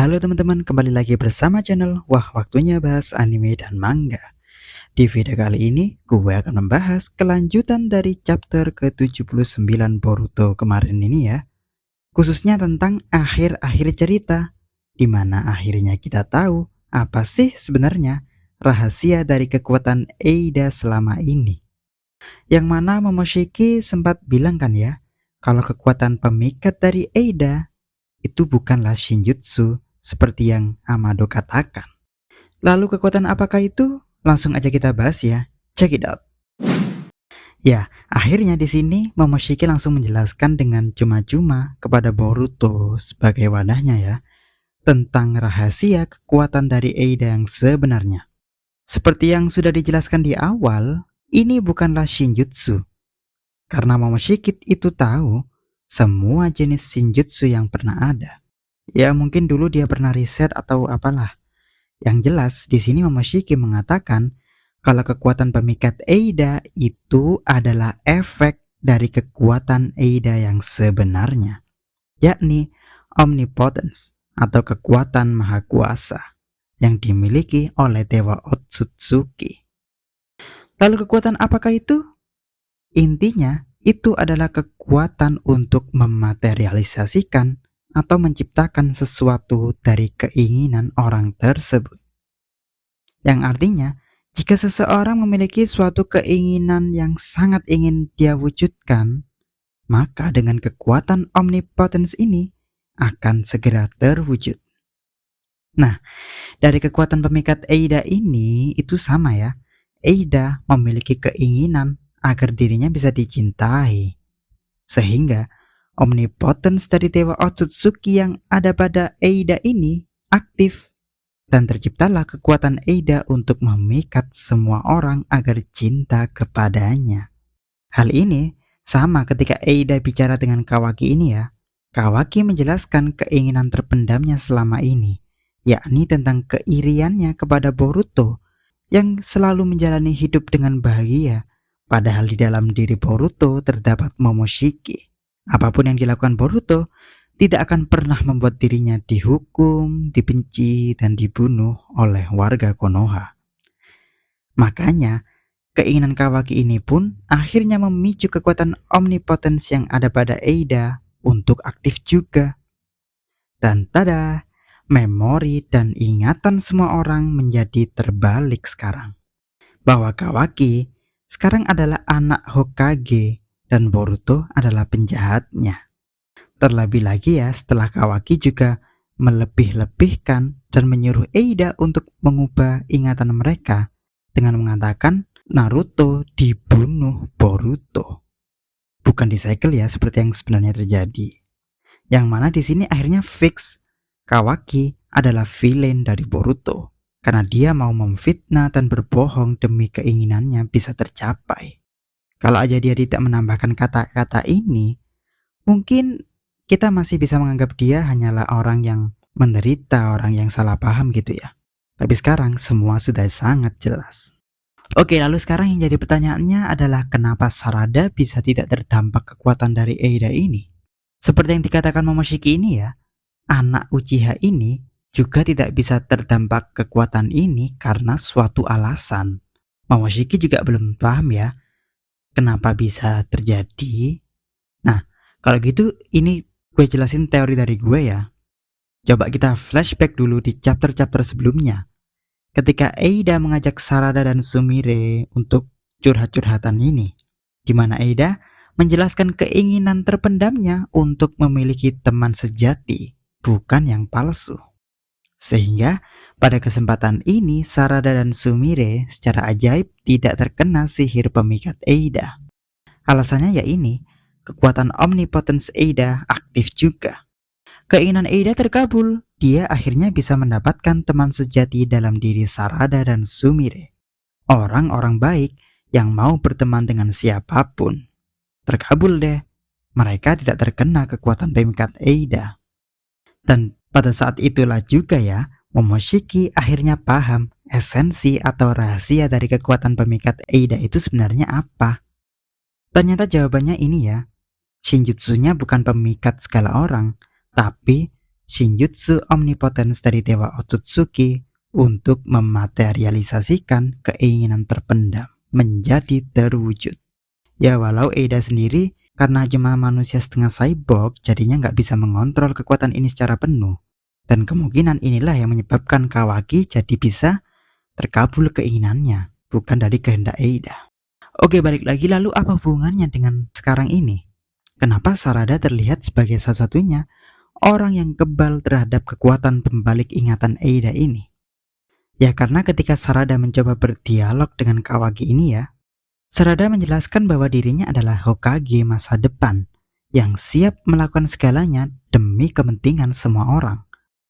Halo teman-teman, kembali lagi bersama channel Wah Waktunya Bahas Anime dan Manga. Di video kali ini, gue akan membahas kelanjutan dari chapter ke-79 Boruto kemarin ini ya. Khususnya tentang akhir-akhir cerita, di mana akhirnya kita tahu apa sih sebenarnya rahasia dari kekuatan Eida selama ini. Yang mana Momoshiki sempat bilang kan ya, kalau kekuatan pemikat dari Eida itu bukanlah Shinjutsu seperti yang Amado katakan. Lalu kekuatan apakah itu? Langsung aja kita bahas ya. Check it out. Ya, akhirnya di sini Momoshiki langsung menjelaskan dengan cuma-cuma kepada Boruto sebagai wadahnya ya, tentang rahasia kekuatan dari Eida yang sebenarnya. Seperti yang sudah dijelaskan di awal, ini bukanlah Shinjutsu. Karena Momoshiki itu tahu semua jenis Shinjutsu yang pernah ada. Ya mungkin dulu dia pernah riset atau apalah. Yang jelas di sini Momoshiki mengatakan kalau kekuatan pemikat Eida itu adalah efek dari kekuatan Eida yang sebenarnya, yakni omnipotence atau kekuatan maha kuasa yang dimiliki oleh Dewa Otsutsuki. Lalu kekuatan apakah itu? Intinya itu adalah kekuatan untuk mematerialisasikan atau menciptakan sesuatu dari keinginan orang tersebut. Yang artinya, jika seseorang memiliki suatu keinginan yang sangat ingin dia wujudkan, maka dengan kekuatan omnipotence ini akan segera terwujud. Nah, dari kekuatan pemikat Eida ini itu sama ya. Eida memiliki keinginan agar dirinya bisa dicintai. Sehingga omnipotence dari Dewa Otsutsuki yang ada pada Eida ini aktif dan terciptalah kekuatan Eida untuk memikat semua orang agar cinta kepadanya. Hal ini sama ketika Eida bicara dengan Kawaki ini ya. Kawaki menjelaskan keinginan terpendamnya selama ini, yakni tentang keiriannya kepada Boruto yang selalu menjalani hidup dengan bahagia, padahal di dalam diri Boruto terdapat Momoshiki. Apapun yang dilakukan Boruto tidak akan pernah membuat dirinya dihukum, dibenci, dan dibunuh oleh warga Konoha. Makanya, keinginan Kawaki ini pun akhirnya memicu kekuatan omnipotence yang ada pada Eida untuk aktif juga. Dan tada, memori dan ingatan semua orang menjadi terbalik sekarang. Bahwa Kawaki sekarang adalah anak Hokage dan Boruto adalah penjahatnya. Terlebih lagi ya setelah Kawaki juga melebih-lebihkan dan menyuruh Eida untuk mengubah ingatan mereka dengan mengatakan Naruto dibunuh Boruto. Bukan dicycle ya seperti yang sebenarnya terjadi. Yang mana di sini akhirnya fix Kawaki adalah villain dari Boruto karena dia mau memfitnah dan berbohong demi keinginannya bisa tercapai. Kalau aja dia tidak menambahkan kata-kata ini, mungkin kita masih bisa menganggap dia hanyalah orang yang menderita, orang yang salah paham gitu ya. Tapi sekarang semua sudah sangat jelas. Oke, lalu sekarang yang jadi pertanyaannya adalah kenapa Sarada bisa tidak terdampak kekuatan dari Eida ini? Seperti yang dikatakan Momoshiki ini ya, anak Uchiha ini juga tidak bisa terdampak kekuatan ini karena suatu alasan. Momoshiki juga belum paham ya, kenapa bisa terjadi. Nah, kalau gitu ini gue jelasin teori dari gue ya. Coba kita flashback dulu di chapter-chapter sebelumnya. Ketika Eida mengajak Sarada dan Sumire untuk curhat-curhatan ini. Di mana Eida menjelaskan keinginan terpendamnya untuk memiliki teman sejati, bukan yang palsu. Sehingga pada kesempatan ini Sarada dan Sumire secara ajaib tidak terkena sihir pemikat Eida. Alasannya ya ini, kekuatan omnipotence Eida aktif juga. Keinginan Eida terkabul, dia akhirnya bisa mendapatkan teman sejati dalam diri Sarada dan Sumire. Orang-orang baik yang mau berteman dengan siapapun. Terkabul deh, mereka tidak terkena kekuatan pemikat Eida. Dan pada saat itulah juga ya, Momoshiki akhirnya paham esensi atau rahasia dari kekuatan pemikat Eida itu sebenarnya apa. Ternyata jawabannya ini ya, Shinjutsunya bukan pemikat segala orang, tapi Shinjutsu Omnipotence dari Dewa Otsutsuki untuk mematerialisasikan keinginan terpendam menjadi terwujud. Ya walau Eida sendiri karena cuma manusia setengah cyborg jadinya nggak bisa mengontrol kekuatan ini secara penuh. Dan kemungkinan inilah yang menyebabkan Kawaki jadi bisa terkabul keinginannya, bukan dari kehendak Eida. Oke, balik lagi, lalu apa hubungannya dengan sekarang ini? Kenapa Sarada terlihat sebagai satu-satunya orang yang kebal terhadap kekuatan pembalik ingatan Eida ini? Ya karena ketika Sarada mencoba berdialog dengan Kawaki ini ya, Sarada menjelaskan bahwa dirinya adalah Hokage masa depan yang siap melakukan segalanya demi kepentingan semua orang.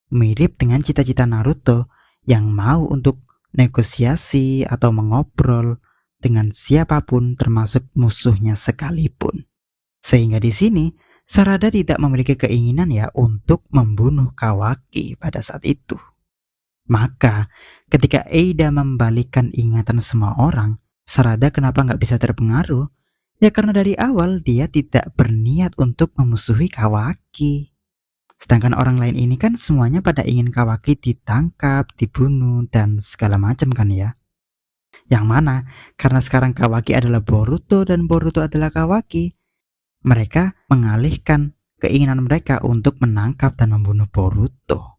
Mirip dengan cita-cita Naruto yang mau untuk negosiasi atau mengobrol dengan siapapun termasuk musuhnya sekalipun. Sehingga di sini Sarada tidak memiliki keinginan ya untuk membunuh Kawaki pada saat itu. Maka ketika Eida membalikkan ingatan semua orang, Sarada kenapa nggak bisa terpengaruh? Ya karena dari awal dia tidak berniat untuk memusuhi Kawaki. Sedangkan orang lain ini kan semuanya pada ingin Kawaki ditangkap, dibunuh, dan segala macam kan ya. Yang mana karena sekarang Kawaki adalah Boruto dan Boruto adalah Kawaki, mereka mengalihkan keinginan mereka untuk menangkap dan membunuh Boruto.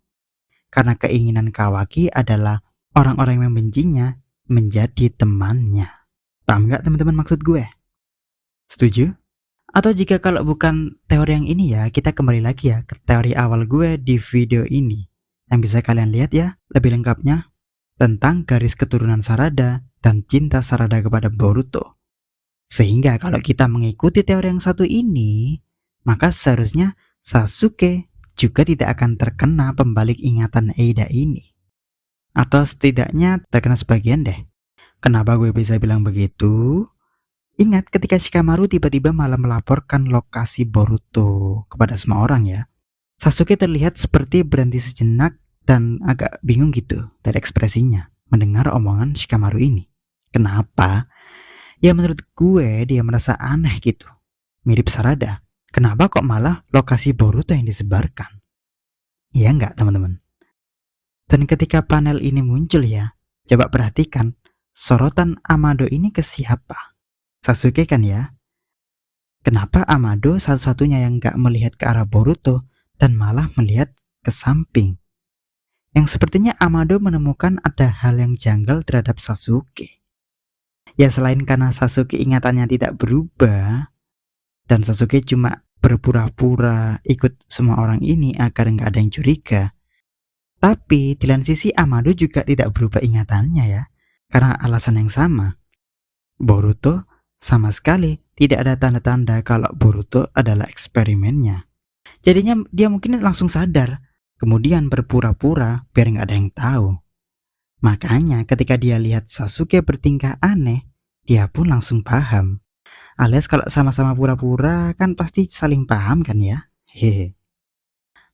Karena keinginan Kawaki adalah orang-orang yang membencinya menjadi temannya. Paham nggak teman-teman maksud gue? Setuju? Atau jika kalau bukan teori yang ini ya, kita kembali lagi ya ke teori awal gue di video ini. Yang bisa kalian lihat ya lebih lengkapnya tentang garis keturunan Sarada dan cinta Sarada kepada Boruto. Sehingga kalau kita mengikuti teori yang satu ini, maka seharusnya Sasuke juga tidak akan terkena pembalik ingatan Eida ini. Atau setidaknya terkena sebagian deh. Kenapa gue bisa bilang begitu? Ingat ketika Shikamaru tiba-tiba malah melaporkan lokasi Boruto kepada semua orang ya. Sasuke terlihat seperti berhenti sejenak dan agak bingung gitu dari ekspresinya mendengar omongan Shikamaru ini. Kenapa? Ya menurut gue dia merasa aneh gitu. Mirip Sarada. Kenapa kok malah lokasi Boruto yang disebarkan? Iya enggak teman-teman? Dan ketika panel ini muncul ya, coba perhatikan sorotan Amado ini ke siapa? Sasuke kan ya? Kenapa Amado satu-satunya yang gak melihat ke arah Boruto dan malah melihat ke samping? Yang sepertinya Amado menemukan ada hal yang janggal terhadap Sasuke. Ya selain karena Sasuke ingatannya tidak berubah dan Sasuke cuma berpura-pura ikut semua orang ini agar gak ada yang curiga. Tapi di lain sisi Amado juga tidak berubah ingatannya ya, karena alasan yang sama. Boruto sama sekali tidak ada tanda-tanda kalau Boruto adalah eksperimennya. Jadinya dia mungkin langsung sadar, kemudian berpura-pura biar nggak ada yang tahu. Makanya ketika dia lihat Sasuke bertingkah aneh, dia pun langsung paham. Alias kalau sama-sama pura-pura kan pasti saling paham kan ya? Hehe.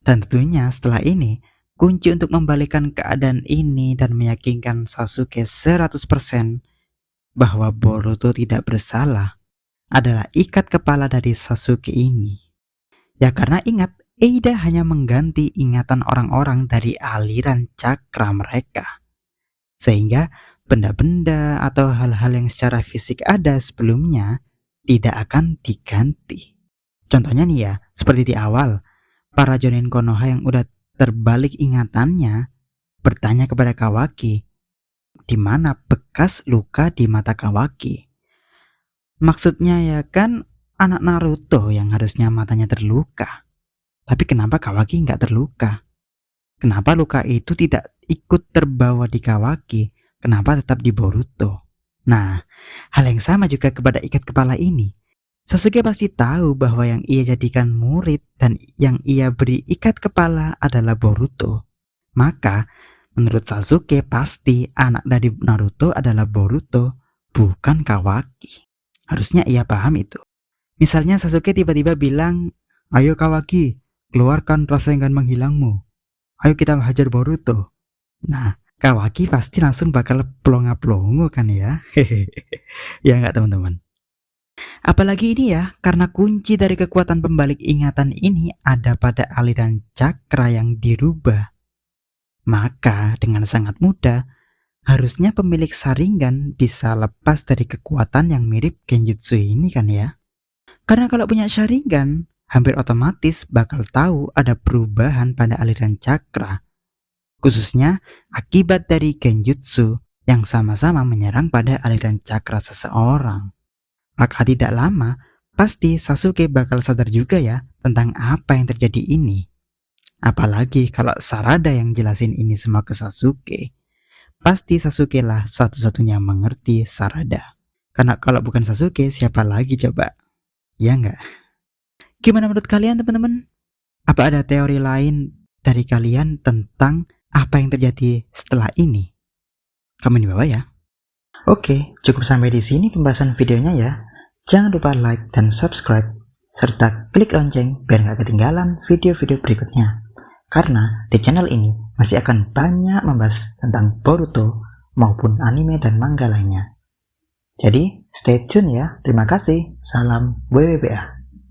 Dan tentunya setelah ini, kunci untuk membalikkan keadaan ini dan meyakinkan Sasuke 100% bahwa Boruto tidak bersalah adalah ikat kepala dari Sasuke ini. Ya karena ingat, Eida hanya mengganti ingatan orang-orang dari aliran cakra mereka. Sehingga benda-benda atau hal-hal yang secara fisik ada sebelumnya tidak akan diganti. Contohnya nih ya, seperti di awal, para Jonin Konoha yang udah terbalik ingatannya bertanya kepada Kawaki, di mana bekas luka di mata Kawaki. Maksudnya ya kan anak Naruto yang harusnya matanya terluka. Tapi kenapa Kawaki nggak terluka? Kenapa luka itu tidak ikut terbawa di Kawaki? Kenapa tetap di Boruto? Nah, hal yang sama juga kepada ikat kepala ini. Sasuke pasti tahu bahwa yang ia jadikan murid dan yang ia beri ikat kepala adalah Boruto. Maka, menurut Sasuke pasti anak dari Naruto adalah Boruto, bukan Kawaki. Harusnya ia paham itu. Misalnya Sasuke tiba-tiba bilang, "Ayo Kawaki, keluarkan rasa ingin menghilangmu. Ayo kita hajar Boruto." Nah, Kawaki pasti langsung bakal plonga-plongo kan ya. Hehehe. Ya enggak teman-teman? Apalagi ini ya, karena kunci dari kekuatan pembalik ingatan ini ada pada aliran cakra yang dirubah. Maka dengan sangat mudah, harusnya pemilik Sharingan bisa lepas dari kekuatan yang mirip Genjutsu ini kan ya. Karena kalau punya Sharingan, hampir otomatis bakal tahu ada perubahan pada aliran cakra, khususnya akibat dari Genjutsu yang sama-sama menyerang pada aliran cakra seseorang. Maka tidak lama, pasti Sasuke bakal sadar juga ya tentang apa yang terjadi ini. Apalagi kalau Sarada yang jelasin ini semua ke Sasuke, pasti Sasuke lah satu-satunya mengerti Sarada. Karena kalau bukan Sasuke, siapa lagi coba? Ya nggak? Gimana menurut kalian teman-teman? Apa ada teori lain dari kalian tentang apa yang terjadi setelah ini? Komen di bawah ya. Oke, cukup sampai di sini pembahasan videonya ya. Jangan lupa like dan subscribe, serta klik lonceng biar nggak ketinggalan video-video berikutnya. Karena di channel ini masih akan banyak membahas tentang Boruto maupun anime dan manga lainnya. Jadi, stay tune ya. Terima kasih. Salam WWBA.